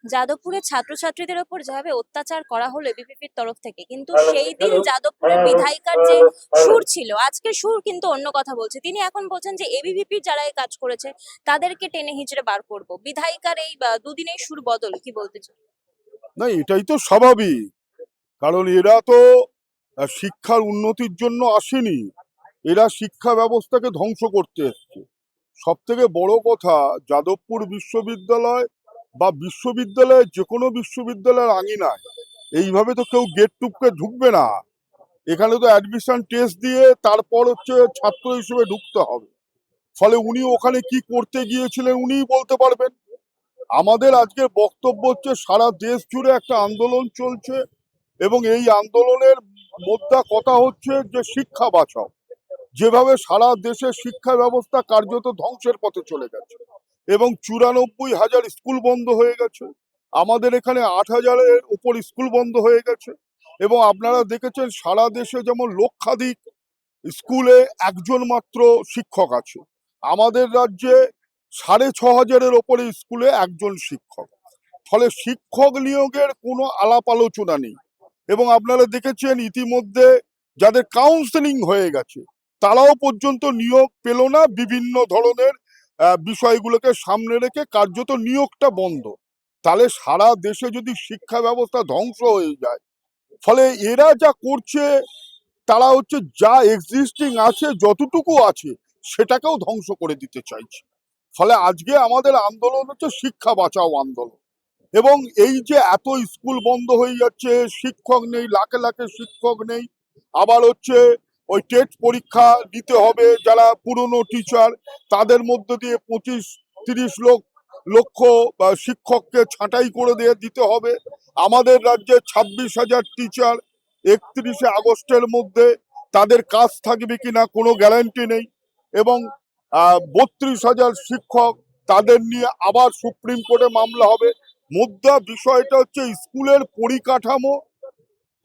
যাদবপুরের ছাত্রছাত্রীদের ওপর যেভাবে অত্যাচার করা হলো বিপিপির তরফ থেকে, কিন্তু সেই দিন যাদবপুরের বিধায়িকার যে সুর ছিল, আজকে সুর কিন্তু অন্য কথা বলছে। তিনি এখন বলছেন যে এবিভিপির যারা এই কাজ করেছে তাদেরকে টেনে হিঁচড়ে বার করব। বিধায়িকার এই দুদিনেই সুর বদল, কি বলতে চান? না, এটাই তো স্বাভাবিক। কারণ এরা তো শিক্ষার উন্নতির জন্য আসেনি, এরা শিক্ষা ব্যবস্থাকে ধ্বংস করতে এসছে। সব থেকে বড় কথা, যাদবপুর বিশ্ববিদ্যালয় বা বিশ্ববিদ্যালয়, যে কোনো বিশ্ববিদ্যালয়ের আঙিনায় এইভাবে তো কেউ গেট টুপকে ঢুকবে না। এখানে তো অ্যাডমিশন টেস্ট দিয়ে তারপর হচ্ছে ছাত্র হিসেবে ঢুকতে হবে। ফলে উনি ওখানে কি করতে গিয়েছিলেন উনিই বলতে পারবেন। আমাদের আজকের বক্তব্য হচ্ছে, সারা দেশ জুড়ে একটা আন্দোলন চলছে এবং এই আন্দোলনের মোদ্দা কথা হচ্ছে যে শিক্ষা বাঁচাও। যেভাবে সারা দেশের শিক্ষা ব্যবস্থা কার্যত ধ্বংসের পথে চলে গেছে এবং ৯৪,০০০ স্কুল বন্ধ হয়ে গেছে। আমাদের এখানে ৮,০০০-এর উপর স্কুল বন্ধ হয়ে গেছে এবং আপনারা দেখেছেন সারা দেশে যেমন লক্ষাধিক স্কুলে একজন মাত্র শিক্ষক আছে। আমাদের রাজ্যে ৬,৫০০-এর ওপরে স্কুলে একজন শিক্ষক। ফলে শিক্ষক নিয়োগের কোনো আলাপ আলোচনা নেই এবং আপনারা দেখেছেন ইতিমধ্যে যাদের কাউন্সেলিং হয়ে গেছে তারাও পর্যন্ত নিয়োগ পেল না। বিভিন্ন ধরনের বিষয়গুলোকে সামনে রেখে কার্যত নিয়োগটা বন্ধ। তাহলে সারা দেশে যদি শিক্ষা ব্যবস্থা ধ্বংস হয়ে যায়, ফলে এরা যা করছে, তারা হচ্ছে যা এক্সিস্টিং আছে, যতটুকু আছে সেটাকেও ধ্বংস করে দিতে চাইছে। ফলে আজকে আমাদের আন্দোলন হচ্ছে শিক্ষা বাঁচাও আন্দোলন। এবং এই যে এত স্কুল বন্ধ হয়ে যাচ্ছে, শিক্ষক নেই, লাখে লাখে শিক্ষক নেই, আবার হচ্ছে ওই টেট পরীক্ষা দিতে হবে যারা পুরনো টিচার, তাদের মধ্য দিয়ে ২৫-৩০ লক্ষ শিক্ষককে ছাঁটাই করে দিয়ে দিতে হবে। আমাদের রাজ্যে ২৬,০০০ টিচার ৩১শে আগস্টের মধ্যে তাদের কাজ থাকবে কিনা কোনো গ্যারান্টি নেই এবং ৩২,০০০ শিক্ষক, তাদের নিয়ে আবার সুপ্রিম কোর্টে মামলা হবে। মুদ্রা বিষয়টা হচ্ছে স্কুলের পরিকাঠামো,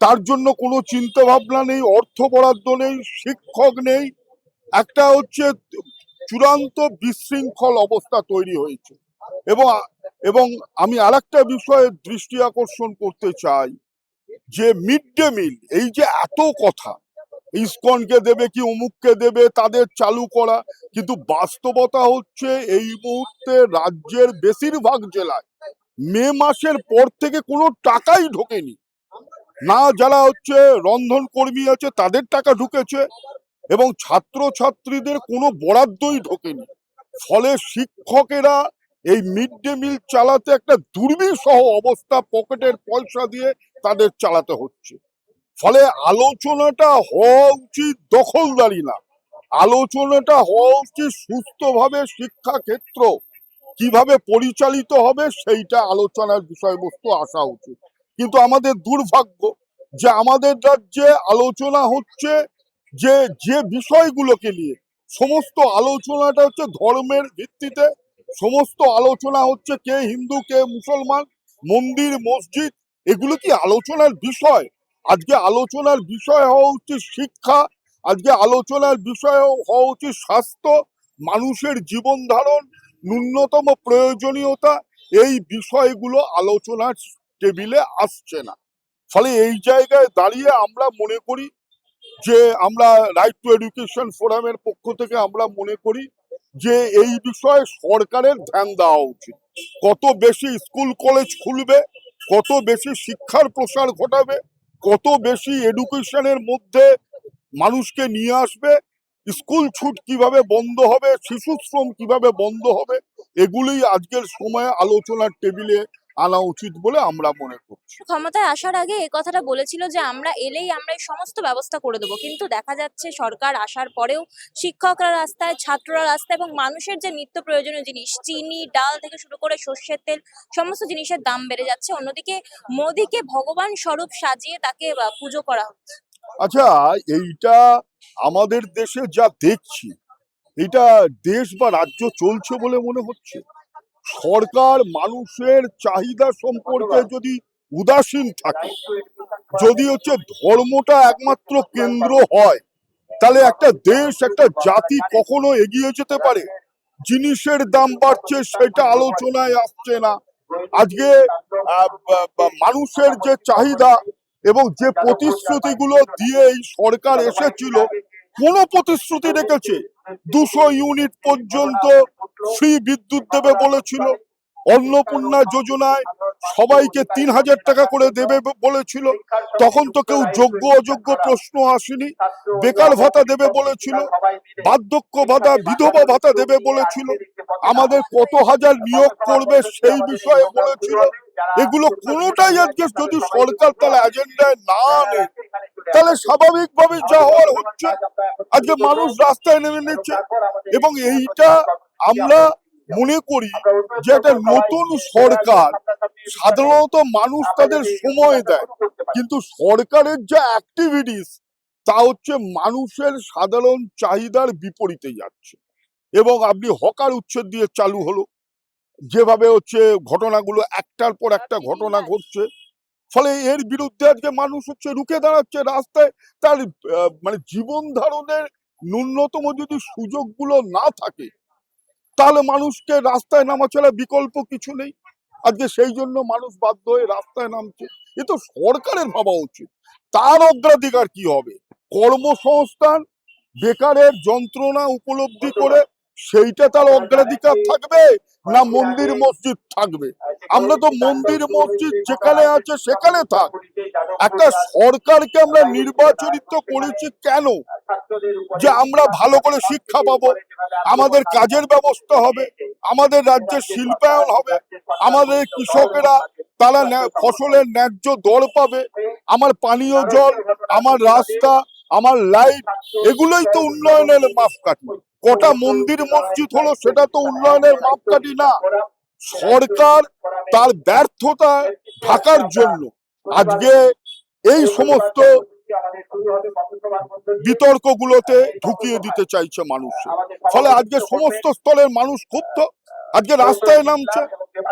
তার জন্য কোনো চিন্তা ভাবনা নেই, অর্থ বরাদ্দ নেই, শিক্ষক নেই। একটা হচ্ছে চূড়ান্ত বিশৃঙ্খল অবস্থা তৈরি হয়েছে। এবং এবং আমি আরেকটা বিষয়ে দৃষ্টি আকর্ষণ করতে চাই, যে মিড ডে মিল, এই যে এত কথা, ইসকনকে দেবে কি অমুককে দেবে, তাদের চালু করা, কিন্তু বাস্তবতা হচ্ছে এই মুহূর্তে রাজ্যের বেশিরভাগ জেলায় মে মাসের পর থেকে কোনো টাকাই ঢোকেনি। না যারা হচ্ছে রন্ধন কর্মী আছে তাদের টাকা ঢুকেছে এবং ছাত্র ছাত্রীদের কোনো বরাদ্দই ঢোকেনি। ফলে শিক্ষকেরা এই মিড ডে মিল চালাতে একটা দুর্বিষহ অবস্থা, পকেটের পয়সা দিয়ে তাদের চালাতে হচ্ছে। ফলে আলোচনাটা হওয়া উচিত দখলদারি না, আলোচনাটা হওয়া উচিত সুস্থভাবে শিক্ষা ক্ষেত্র কিভাবে পরিচালিত হবে সেইটা আলোচনার বিষয়বস্তু আসা উচিত। কিন্তু আমাদের দুর্ভাগ্য যে আমাদের রাজ্যে আলোচনা হচ্ছে যে যে বিষয়গুলোকে নিয়ে, সমস্ত আলোচনাটা হচ্ছে ধর্মের ভিত্তিতে, সমস্ত আলোচনা হচ্ছে কে হিন্দু কে মুসলমান, মন্দির মসজিদ, এগুলো কি আলোচনার বিষয়? আজকে আলোচনার বিষয় হওয়া উচিত শিক্ষা, আজকে আলোচনার বিষয় হওয়া উচিত স্বাস্থ্য, মানুষের জীবন ধারণ, ন্যূনতম প্রয়োজনীয়তা। এই বিষয়গুলো আলোচনার টেবিলে আসছে না। ফলে এই জায়গায় দাঁড়িয়ে আমরা মনে করি যে, আমরা রাইট টু এডুকেশন ফোরামের পক্ষ থেকে আমরা মনে করি যে এই বিষয়ে সরকারের ধ্যান দেওয়া উচিত। কত বেশি স্কুল কলেজ খুলবে, কত বেশি শিক্ষার প্রসার ঘটাবে, কত বেশি এডুকেশনের মধ্যে মানুষকে নিয়ে আসবে, স্কুল ছুট কিভাবে বন্ধ হবে, শিশু শ্রম কিভাবে বন্ধ হবে, এগুলোই আজকের সময়ে আলোচনার টেবিলে আনা উচিত বলে আমরা মনে করছি। ক্ষমতায় আসার আগে এই কথাটা বলেছিল যে আমরা এলেই আমরা এই সমস্ত ব্যবস্থা করে দেবো, কিন্তু দেখা যাচ্ছে সরকার আসার পরেও শিক্ষকরা রাস্তায়, ছাত্ররা রাস্তায়, এবং মানুষের যে নিত্য প্রয়োজনীয় জিনিস, চিনি ডাল থেকে শুরু করে সর্ষের তেল, সমস্ত জিনিসের দাম বেড়ে যাচ্ছে। অন্যদিকে মোদিকে ভগবান স্বরূপ সাজিয়ে তাকে পুজো করা হচ্ছে। আচ্ছা, এইটা আমাদের দেশে যা দেখছি, এটা দেশ বা রাজ্য চলছে বলে মনে হচ্ছে? সরকার মানুষের চাহিদা সম্পর্কে যদি উদাসীন থাকে, যদি হচ্ছে ধর্মটা একমাত্র কেন্দ্র হয়, তাহলে একটা দেশ, একটা জাতি কখনো এগিয়ে যেতে পারে? জিনিসের দাম বাড়ছে, সেটা আলোচনায় আসছে না, আজকে মানুষের যে চাহিদা এবং যে প্রতিশ্রুতিগুলো দিয়ে এই সরকার এসেছিল, কোন প্রতিশ্রুতি রেখেছে? 200 ইউনিট পর্যন্ত ফ্রি বিদ্যুৎ দেবে বলেছিল। অন্নপূর্ণা যোজনায় সবাইকে 3,000 টাকা করে দেবে বলেছিল, তখন তো কেউ যোগ্য অযোগ্য প্রশ্ন আসেনি। বেকার ভাতা দেবে বলেছিল, বার্ধক্য ভাতা, বিধবা ভাতা দেবে বলেছিল, আমাদের কত হাজার নিয়োগ করবে সেই বিষয়ে বলেছিল। এগুলো কোনোটাই আজকে যদি সরকার তাহলে এজেন্ডায় না আনে, তাহলে স্বাভাবিকভাবে যা হওয়ার হচ্ছে। আজকে মানুষ রাস্তায় নেমে নিচ্ছে, এবং এইটা আমরা মনে করি যে একটা নতুন সরকার, সাধারণত মানুষ তাদের সময় দেয়, কিন্তু সরকারের যে অ্যাক্টিভিটিস তা হচ্ছে মানুষের সাধারণ চাহিদার বিপরীতে যাচ্ছে। এবং আপনি হকার উচ্ছেদ দিয়ে চালু হলো, যেভাবে হচ্ছে ঘটনাগুলো একটার পর একটা ঘটনা ঘটছে, ফলে এর বিরুদ্ধে আজকে মানুষ হচ্ছে রুখে দাঁড়াচ্ছে রাস্তায়। তার মানে জীবন ধারণের ন্যূনতম যদি সুযোগগুলো না থাকে, তাহলে মানুষকে রাস্তায় নামা ছাড়া বিকল্প কিছু নেই। আজকে সেই জন্য মানুষ বাধ্য হয়ে রাস্তায় নামছে। এ তো সরকারের ভাবা উচিত, তার অগ্রাধিকার কি হবে। কর্মসংস্থান, বেকারের যন্ত্রণা উপলব্ধি করে সেইটা তার অগ্রাধিকার থাকবে, না মন্দির মসজিদ থাকবে? আমরা তো মন্দির মসজিদ যেখানে আছে সেখানে থাক। একটা সরকারকে আমরা নির্বাচিত করেছি কেন? যে আমরা ভালো করে শিক্ষা পাবো, আমাদের কাজের ব্যবস্থা হবে, আমাদের রাজ্যের শিল্পায়ন হবে, আমাদের কৃষকেরা তারা ফসলের ন্যায্য দর পাবে, আমার পানীয় জল, আমার রাস্তা, আমার লাইট, এগুলোই তো উন্নয়নের মাপকাঠি। কটা মন্দির মসজিদ হলো সেটা তো উন্নয়নের মাপকাঠি না। সরকার তার ব্যর্থতা ঢাকার জন্য আজকে এই সমস্ত বিতর্কগুলোতে ঢুকিয়ে দিতে চাইছে মানুষের। ফলে আজকে সমস্ত স্তরের মানুষ ক্ষুব্ধ, আজকে রাস্তায় নামছে।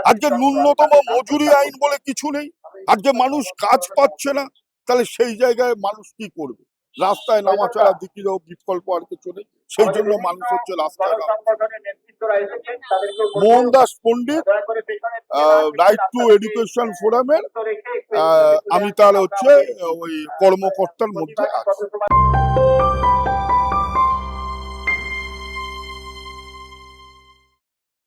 আজকে ন্যূনতম মজুরি আইন বলে কিছু নেই, আজকে মানুষ কাজ পাচ্ছে না। তাহলে সেই জায়গায় মানুষ কি করবে? রাস্তায় নামা ছাড়া দ্বিতীয় বিকল্প আর কিছু নেই। সেই জন্য মানুষ হচ্ছে রাস্তায় নামছে। মোহনদাস পণ্ডিত, রাইট টু এডুকেশন ফোরামের আমি তার হচ্ছে ওই কর্মকর্তার মধ্যে আছি।